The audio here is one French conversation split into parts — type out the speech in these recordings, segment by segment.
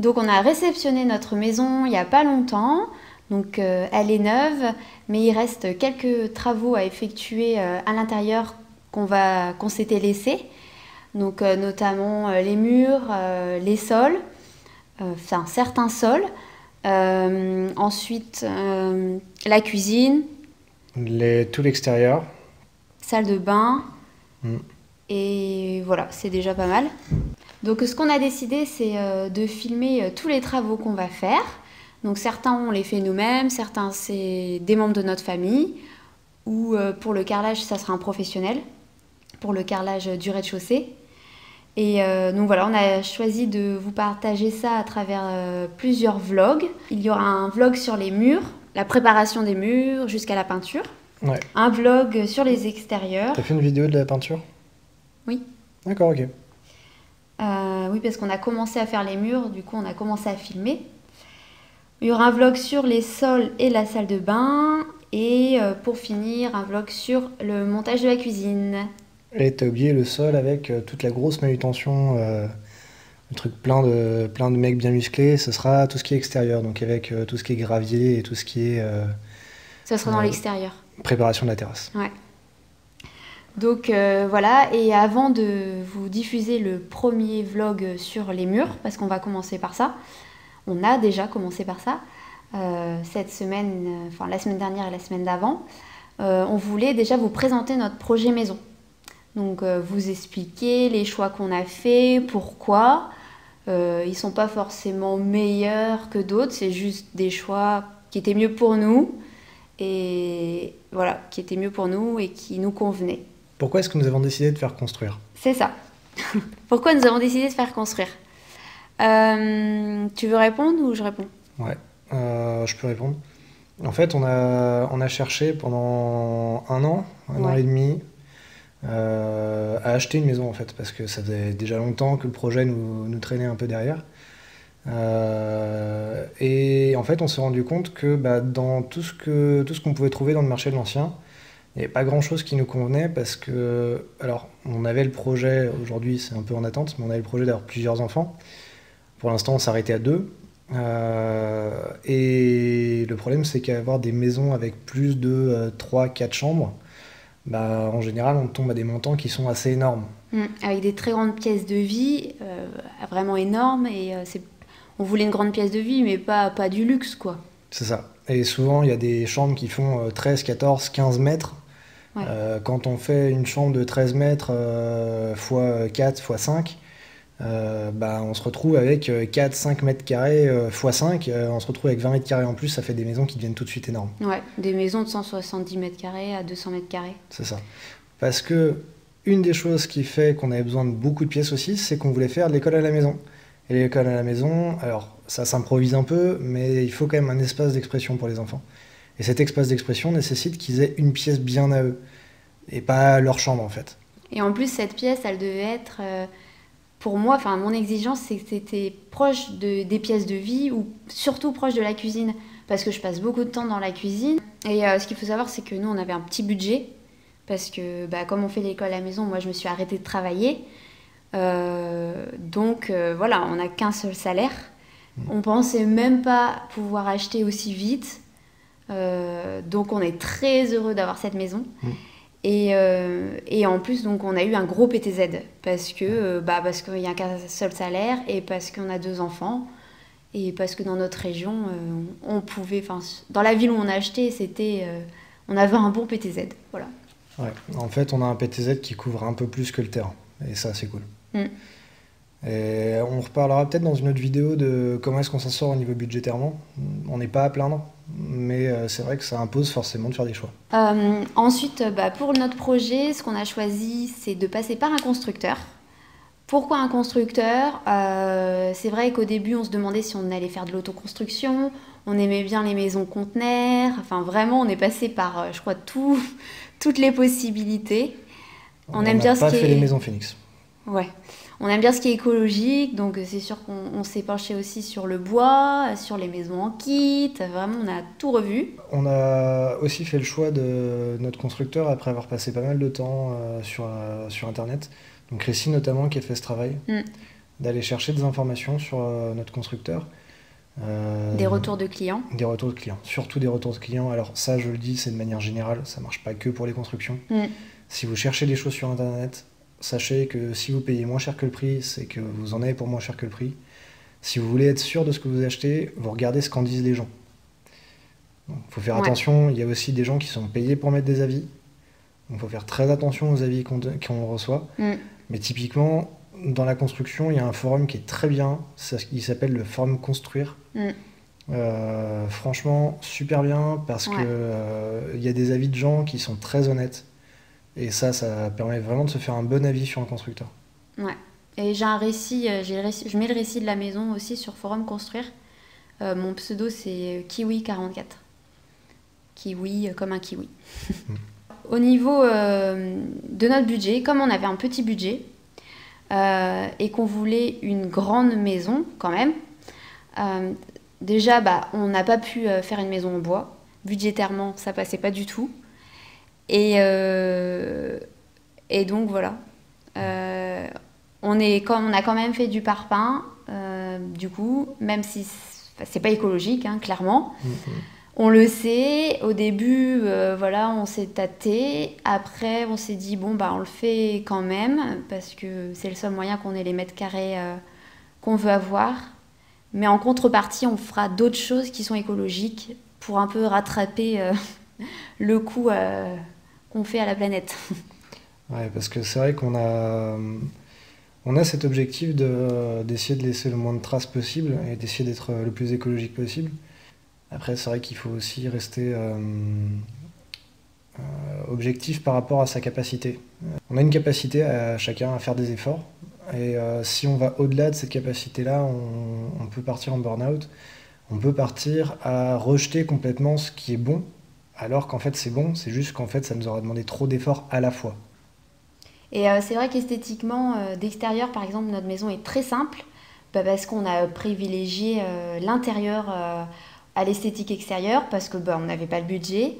Donc on a réceptionné notre maison il n'y a pas longtemps, donc elle est neuve, mais il reste quelques travaux à effectuer à l'intérieur qu'on s'était laissés, donc notamment les murs, les sols, enfin certains sols, ensuite la cuisine, Tout l'extérieur. salle de bain, Mm. et voilà, c'est déjà pas mal. Donc ce qu'on a décidé, c'est de filmer tous les travaux qu'on va faire. Donc certains, on les fait nous-mêmes, certains, c'est des membres de notre famille, ou pour le carrelage, ça sera un professionnel, pour le carrelage du rez-de-chaussée. Et donc voilà, on a choisi de vous partager ça à travers plusieurs vlogs. Il y aura un vlog sur les murs, la préparation des murs jusqu'à la peinture. Ouais. Un vlog sur les extérieurs. T'as fait une vidéo de la peinture? Oui. D'accord, ok. Oui, parce qu'on a commencé à faire les murs, du coup on a commencé à filmer. Il y aura un vlog sur les sols et la salle de bain. Et pour finir, un vlog sur le montage de la cuisine. Et t'as oublié le sol avec toute la grosse manutention, le truc plein de mecs bien musclés, ce sera tout ce qui est extérieur, donc avec tout ce qui est gravier et tout ce qui est Ça sera dans l'extérieur. préparation de la terrasse. Ouais. Donc voilà, et avant de vous diffuser le premier vlog sur les murs, parce qu'on va commencer par ça, on a déjà commencé par ça, cette semaine, enfin la semaine dernière et la semaine d'avant, on voulait déjà vous présenter notre projet maison. Donc vous expliquer les choix qu'on a fait, pourquoi. Ils ne sont pas forcément meilleurs que d'autres, c'est juste des choix qui étaient mieux pour nous, et voilà, qui étaient mieux pour nous et qui nous convenaient. Pourquoi est-ce que nous avons décidé de faire construire? C'est ça. Pourquoi nous avons décidé de faire construire? Tu veux répondre ou je réponds? Ouais, je peux répondre. En fait, on a cherché pendant un an Ouais. et demi, à acheter une maison en fait, parce que ça faisait déjà longtemps que le projet nous traînait un peu derrière. Et en fait, on s'est rendu compte que dans tout ce qu'on pouvait trouver dans le marché de l'ancien, il n'y avait pas grand-chose qui nous convenait parce que, alors, on avait le projet, aujourd'hui c'est un peu en attente, mais on avait le projet d'avoir plusieurs enfants. Pour l'instant, on s'arrêtait à 2. Et le problème, c'est qu'avoir des maisons avec plus de 3-4 chambres, en général, on tombe à des montants qui sont assez énormes. Avec des très grandes pièces de vie, vraiment énormes. Et on voulait une grande pièce de vie, mais pas du luxe, quoi. C'est ça. Et souvent, il y a des chambres qui font 13, 14, 15 mètres. Ouais. Quand on fait une chambre de 13 mètres x 4 x 5, on se retrouve avec 4-5 mètres carrés x 5, on se retrouve avec 20 mètres carrés en plus, ça fait des maisons qui deviennent tout de suite énormes. Ouais, des maisons de 170 mètres carrés à 200 mètres carrés. C'est ça. Parce que une des choses qui fait qu'on avait besoin de beaucoup de pièces aussi, c'est qu'on voulait faire de l'école à la maison. Et l'école à la maison, alors ça s'improvise un peu, mais il faut quand même un espace d'expression pour les enfants. Et cet espace d'expression nécessite qu'ils aient une pièce bien à eux, et pas leur chambre en fait. Et en plus, cette pièce, elle devait être, pour moi, enfin mon exigence, c'est que c'était proche des pièces de vie ou surtout proche de la cuisine. Parce que je passe beaucoup de temps dans la cuisine. Et ce qu'il faut savoir, c'est que nous, on avait un petit budget. Parce que comme on fait l'école à la maison, moi, je me suis arrêtée de travailler. Donc voilà, on n'a qu'un seul salaire. On pensait même pas pouvoir acheter aussi vite. Donc on est très heureux d'avoir cette maison. Et en plus, donc, on a eu un gros PTZ parce qu'il n'y a qu'un seul salaire et parce qu'on a 2 enfants et parce que dans notre région, on pouvait, dans la ville où on a acheté, on avait un bon PTZ. Voilà. Ouais. En fait, on a un PTZ qui couvre un peu plus que le terrain et ça, c'est cool. Et on reparlera peut-être dans une autre vidéo de comment est-ce qu'on s'en sort au niveau budgétairement. On n'est pas à plaindre, mais c'est vrai que ça impose forcément de faire des choix. Ensuite, pour notre projet, ce qu'on a choisi, c'est de passer par un constructeur. Pourquoi un constructeur? C'est vrai qu'au début, on se demandait si on allait faire de l'autoconstruction. On aimait bien les maisons conteneurs. Enfin, vraiment, on est passé par, je crois, toutes les possibilités. On aime bien ce qui est... les maisons Phoenix. Ouais. On aime bien ce qui est écologique, donc c'est sûr qu'on s'est penché aussi sur le bois, sur les maisons en kit, vraiment on a tout revu. On a aussi fait le choix de notre constructeur après avoir passé pas mal de temps sur internet, donc Récit notamment qui a fait ce travail. d'aller chercher des informations sur notre constructeur. Des retours de clients. Des retours de clients, surtout des retours de clients. Alors ça, je le dis, c'est de manière générale, ça marche pas que pour les constructions. Si vous cherchez des choses sur Internet, sachez que si vous payez moins cher que le prix, c'est que vous en avez pour moins cher que le prix. Si vous voulez être sûr de ce que vous achetez, vous regardez ce qu'en disent les gens. Il faut faire attention, il y a aussi des gens qui sont payés pour mettre des avis. Donc il faut faire très attention aux avis qu'on reçoit. Mais typiquement, dans la construction, il y a un forum qui est très bien, il s'appelle le forum Construire. Franchement, super bien, parce que y a des avis de gens qui sont très honnêtes. Et ça permet vraiment de se faire un bon avis sur un constructeur. Ouais. Et j'ai un récit, je mets le récit de la maison aussi sur forum Construire. Mon pseudo, c'est Kiwi44. Kiwi comme un kiwi. Au niveau de notre budget, comme on avait un petit budget et qu'on voulait une grande maison quand même, déjà on n'a pas pu faire une maison en bois. Budgétairement, ça passait pas du tout. Et donc voilà. On a quand même fait du parpaing, du coup, même si c'est pas écologique, hein, clairement. On le sait, au début, on s'est tâté. Après, on s'est dit, on le fait quand même, parce que c'est le seul moyen qu'on ait les mètres carrés qu'on veut avoir. Mais en contrepartie, on fera d'autres choses qui sont écologiques pour un peu rattraper le coût qu'on fait à la planète. Ouais, parce que c'est vrai qu'on a cet objectif d'essayer de laisser le moins de traces possible et d'essayer d'être le plus écologique possible. Après, c'est vrai qu'il faut aussi rester objectif par rapport à sa capacité. On a une capacité à chacun à faire des efforts. Et si on va au-delà de cette capacité-là, on peut partir en burn-out. On peut partir à rejeter complètement ce qui est bon, alors qu'en fait c'est bon, c'est juste qu'en fait ça nous aura demandé trop d'efforts à la fois. Et c'est vrai qu'esthétiquement, d'extérieur par exemple, notre maison est très simple, parce qu'on a privilégié l'intérieur à l'esthétique extérieure, parce que on n'avait pas le budget.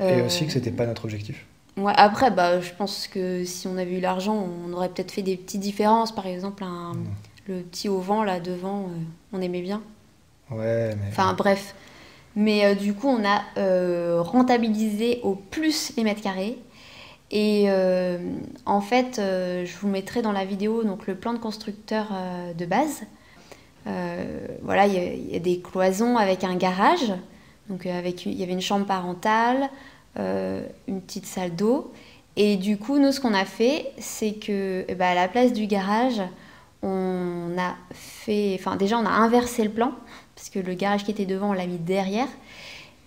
Et aussi que c'était pas notre objectif. Ouais, après, je pense que si on avait eu l'argent, on aurait peut-être fait des petites différences. Par exemple, le petit auvent là devant, on aimait bien. Ouais, mais... Enfin bref. Mais du coup, on a rentabilisé au plus les mètres carrés. Et en fait, je vous mettrai dans la vidéo donc, le plan de constructeur de base. Voilà, il y a des cloisons avec un garage. Donc il y avait une chambre parentale, une petite salle d'eau. Et du coup, nous, ce qu'on a fait, c'est que à la place du garage, on a inversé le plan, parce que le garage qui était devant, on l'a mis derrière.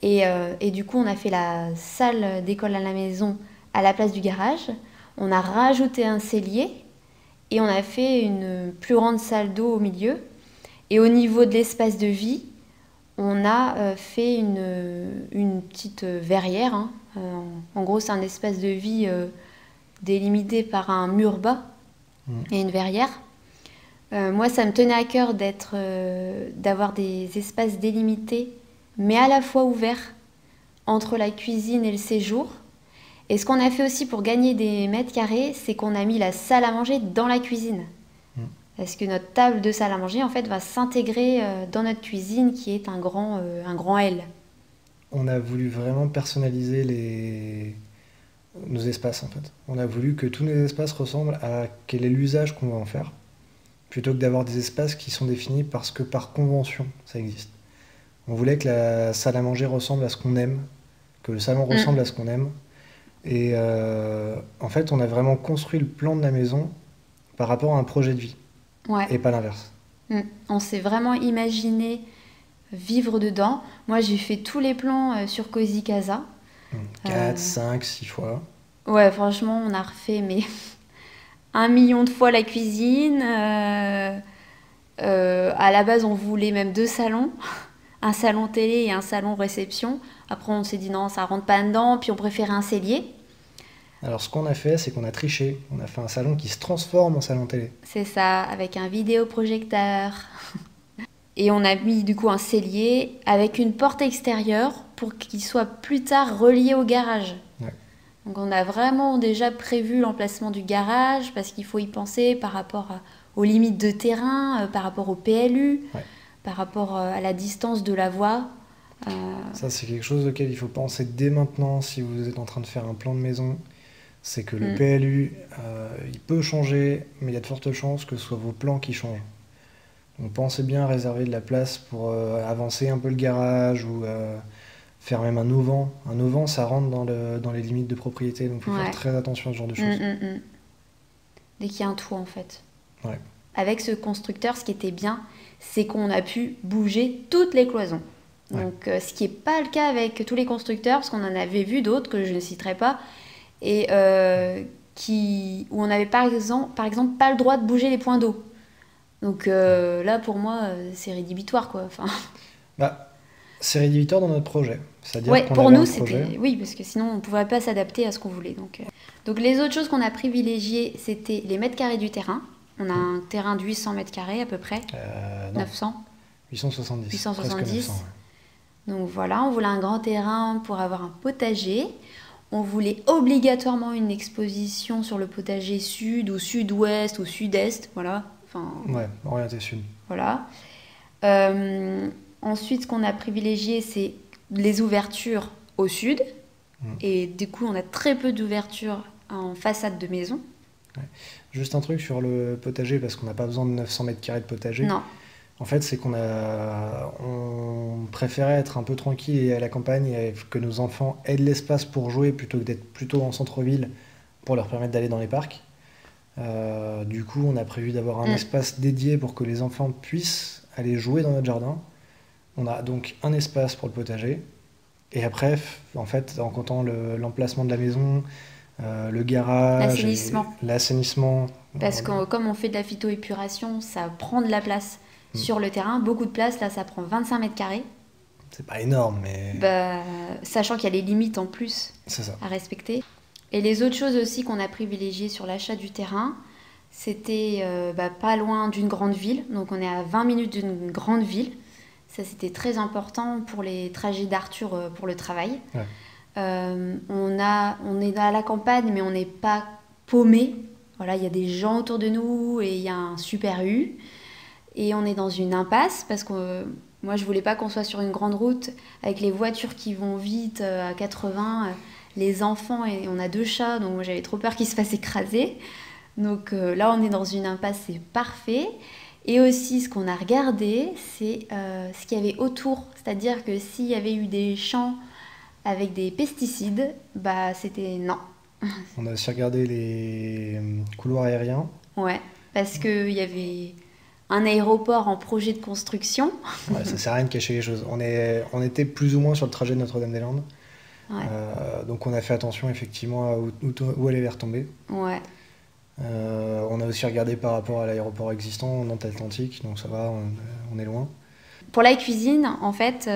Et du coup, on a fait la salle d'école à la maison à la place du garage. On a rajouté un cellier et on a fait une plus grande salle d'eau au milieu. Et au niveau de l'espace de vie, on a fait une petite verrière. Hein. En gros, c'est un espace de vie délimité par un mur bas et une verrière. Moi, ça me tenait à cœur d'avoir des espaces délimités, mais à la fois ouverts entre la cuisine et le séjour. Et ce qu'on a fait aussi pour gagner des mètres carrés, c'est qu'on a mis la salle à manger dans la cuisine. Parce que notre table de salle à manger, en fait, va s'intégrer dans notre cuisine, qui est un grand L. On a voulu vraiment personnaliser nos espaces, en fait. On a voulu que tous nos espaces ressemblent à quel est l'usage qu'on va en faire, plutôt que d'avoir des espaces qui sont définis parce que par convention, ça existe. On voulait que la salle à manger ressemble à ce qu'on aime, que le salon ressemble à ce qu'on aime. Et en fait, on a vraiment construit le plan de la maison par rapport à un projet de vie. Ouais. Et pas l'inverse. On s'est vraiment imaginé vivre dedans. Moi, j'ai fait tous les plans sur Cozy Casa. 4, 5, 6 fois. Ouais, franchement, on a refait 1 million de fois la cuisine. À la base, on voulait même 2 salons. Un salon télé et un salon réception. Après, on s'est dit non, ça rentre pas dedans. Puis on préférait un cellier. Alors, ce qu'on a fait, c'est qu'on a triché. On a fait un salon qui se transforme en salon télé. C'est ça, avec un vidéoprojecteur. Et on a mis du coup un cellier avec une porte extérieure pour qu'il soit plus tard relié au garage. Ouais. Donc on a vraiment déjà prévu l'emplacement du garage parce qu'il faut y penser par rapport aux limites de terrain, par rapport au PLU, Ouais. par rapport à la distance de la voie. Ça, c'est quelque chose auquel il faut penser dès maintenant si vous êtes en train de faire un plan de maison. C'est que le PLU, il peut changer, mais il y a de fortes chances que ce soit vos plans qui changent. Donc pensez bien à réserver de la place pour avancer un peu le garage ou faire même un auvent. Un auvent, ça rentre dans les limites de propriété, donc il faut faire très attention à ce genre de choses. Dès qu'il y a un trou, en fait. Ouais. Avec ce constructeur, ce qui était bien, c'est qu'on a pu bouger toutes les cloisons. Donc, ce qui n'est pas le cas avec tous les constructeurs, parce qu'on en avait vu d'autres que je ne citerai pas, et où on n'avait par exemple pas le droit de bouger les points d'eau. Donc là, pour moi, c'est rédhibitoire, quoi. Enfin... Bah, c'est rédhibitoire dans notre projet. C'est-à-dire qu'on pour avait nous, un projet. c'était... Oui, parce que sinon, on ne pouvait pas s'adapter à ce qu'on voulait. Donc les autres choses qu'on a privilégiées, c'était les mètres carrés du terrain. On a un terrain de 800 mètres carrés à peu près. Non. 900. 870. 870. Presque 900, ouais. Donc voilà, on voulait un grand terrain pour avoir un potager. On voulait obligatoirement une exposition sur le potager sud ou sud-ouest ou sud-est, voilà. Enfin, ouais, orienté sud. Voilà. Ensuite, ce qu'on a privilégié, c'est les ouvertures au sud. Et du coup, on a très peu d'ouvertures en façade de maison. Ouais. Juste un truc sur le potager, parce qu'on n'a pas besoin de 900 mètres carrés de potager. Non. En fait, c'est on préférait être un peu tranquille et à la campagne et que nos enfants aient de l'espace pour jouer plutôt que d'être plutôt en centre-ville pour leur permettre d'aller dans les parcs. Du coup, on a prévu d'avoir un espace dédié pour que les enfants puissent aller jouer dans notre jardin. On a donc un espace pour le potager. Et après, en fait, en comptant l'emplacement de la maison, le garage, l'assainissement. Parce que comme on fait de la phytoépuration, ça prend de la place sur le terrain. Beaucoup de place, là, ça prend 25 mètres carrés. C'est pas énorme, mais... sachant qu'il y a les limites en plus à respecter. Et les autres choses aussi qu'on a privilégiées sur l'achat du terrain, c'était pas loin d'une grande ville. Donc on est à 20 minutes d'une grande ville. Ça, c'était très important pour les trajets d'Arthur pour le travail. Ouais. On est à la campagne, mais on n'est pas paumé. Voilà, il y a des gens autour de nous et il y a un super U. Et on est dans une impasse parce que moi, je voulais pas qu'on soit sur une grande route avec les voitures qui vont vite à 80, les enfants, et on a 2 chats, donc moi j'avais trop peur qu'ils se fassent écraser. Donc là, on est dans une impasse, c'est parfait. Et aussi, ce qu'on a regardé, c'est ce qu'il y avait autour. C'est-à-dire que s'il y avait eu des champs avec des pesticides, c'était non. On a aussi regardé les couloirs aériens. Ouais, parce qu'il y avait un aéroport en projet de construction. Ouais, ça sert à rien de cacher les choses. On était plus ou moins sur le trajet de Notre-Dame-des-Landes. Ouais. Donc on a fait attention effectivement à où elle allait retomber. Ouais. On a aussi regardé par rapport à l'aéroport existant, Nantes-Atlantique, donc ça va, on est loin. Pour la cuisine, en fait,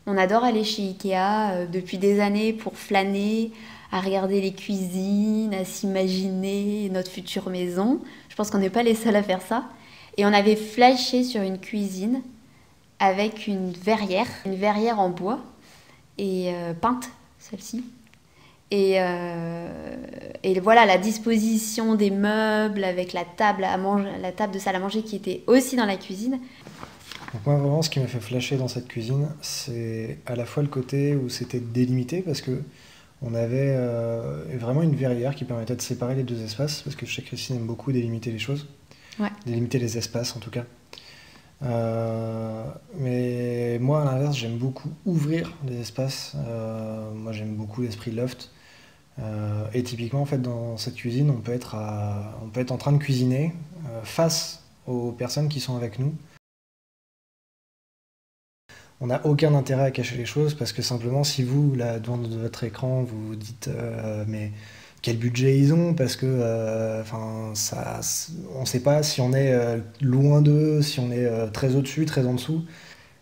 on adore aller chez Ikea depuis des années pour flâner, à regarder les cuisines, à s'imaginer notre future maison. Je pense qu'on n'est pas les seuls à faire ça. Et on avait flashé sur une cuisine avec une verrière en bois et peinte, celle-ci. Et voilà, la disposition des meubles avec la table de salle à manger qui était aussi dans la cuisine. Donc moi, vraiment, ce qui m'a fait flasher dans cette cuisine, c'est à la fois le côté où c'était délimité, parce que on avait vraiment une verrière qui permettait de séparer les 2 espaces, parce que je sais que Christine aime beaucoup délimiter les choses, délimiter les espaces en tout cas. Mais moi, à l'inverse, j'aime beaucoup ouvrir les espaces. Moi, j'aime beaucoup l'esprit loft. Et typiquement, en fait, dans cette cuisine, on peut être en train de cuisiner face aux personnes qui sont avec nous. On n'a aucun intérêt à cacher les choses parce que simplement, si vous, là, devant votre écran, vous vous dites mais quel budget ils ont, parce que on ne sait pas si on est loin d'eux, si on est très au-dessus, très en dessous.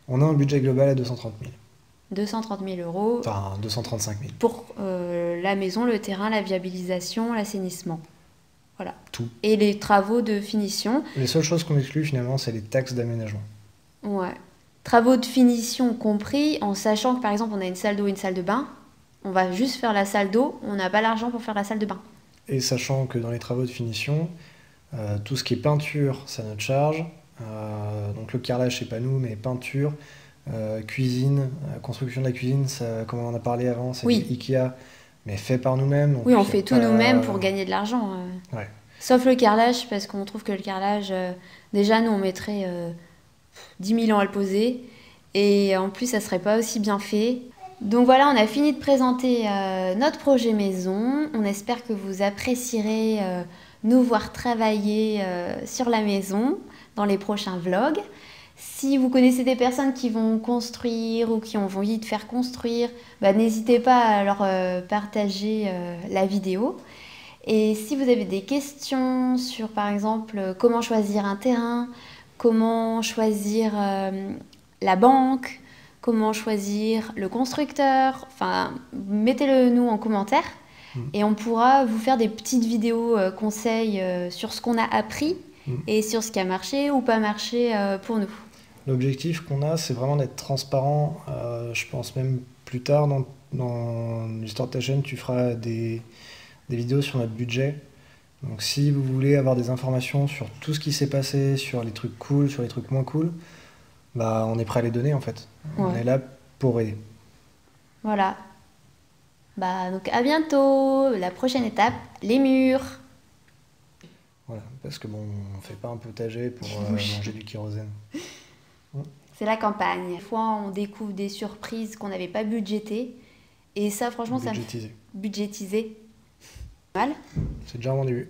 On a un budget global à 230 000. 230 000 euros. Enfin, 235 000. Pour la maison, le terrain, la viabilisation, l'assainissement. Voilà. Tout. Et les travaux de finition. Les seules choses qu'on exclut finalement, c'est les taxes d'aménagement. Ouais. Travaux de finition compris, en sachant que par exemple on a une salle d'eau et une salle de bain, on va juste faire la salle d'eau, on n'a pas l'argent pour faire la salle de bain. Et sachant que dans les travaux de finition, Tout ce qui est peinture, c'est à notre charge. Donc le carrelage, c'est pas nous, mais peinture, cuisine, construction de la cuisine, ça, comme on en a parlé avant, c'est Oui. du Ikea, mais fait par nous-mêmes. Donc Oui, on y a fait tout pas- nous-mêmes pour gagner de l'argent. Ouais. Sauf le carrelage, parce qu'on trouve que le carrelage, déjà, nous, on mettrait 10 000 ans à le poser. Et en plus, ça serait pas aussi bien fait. Donc voilà, on a fini de présenter notre projet maison. On espère que vous apprécierez nous voir travailler sur la maison dans les prochains vlogs. Si vous connaissez des personnes qui vont construire ou qui ont envie de faire construire, bah, n'hésitez pas à leur partager la vidéo. Et si vous avez des questions sur, par exemple, comment choisir un terrain, comment choisir la banque, comment choisir le constructeur, enfin, mettez-le nous en commentaire et on pourra vous faire des petites vidéos conseils sur ce qu'on a appris et sur ce qui a marché ou pas marché pour nous. L'objectif qu'on a, c'est vraiment d'être transparent. Je pense même plus tard dans l'histoire de ta chaîne, tu feras des vidéos sur notre budget. Donc si vous voulez avoir des informations sur tout ce qui s'est passé, sur les trucs cool, sur les trucs moins cool, bah on est prêt à les donner en fait. On est là pour aider. Voilà. Bah donc à bientôt. La prochaine étape, les murs. Voilà, parce que bon, on fait pas un potager pour manger du kérosène. C'est la campagne. Des fois, on découvre des surprises qu'on n'avait pas budgétées. Et ça, franchement, Budgétisé. ça me... Budgétisé. Mal. C'est déjà vendu.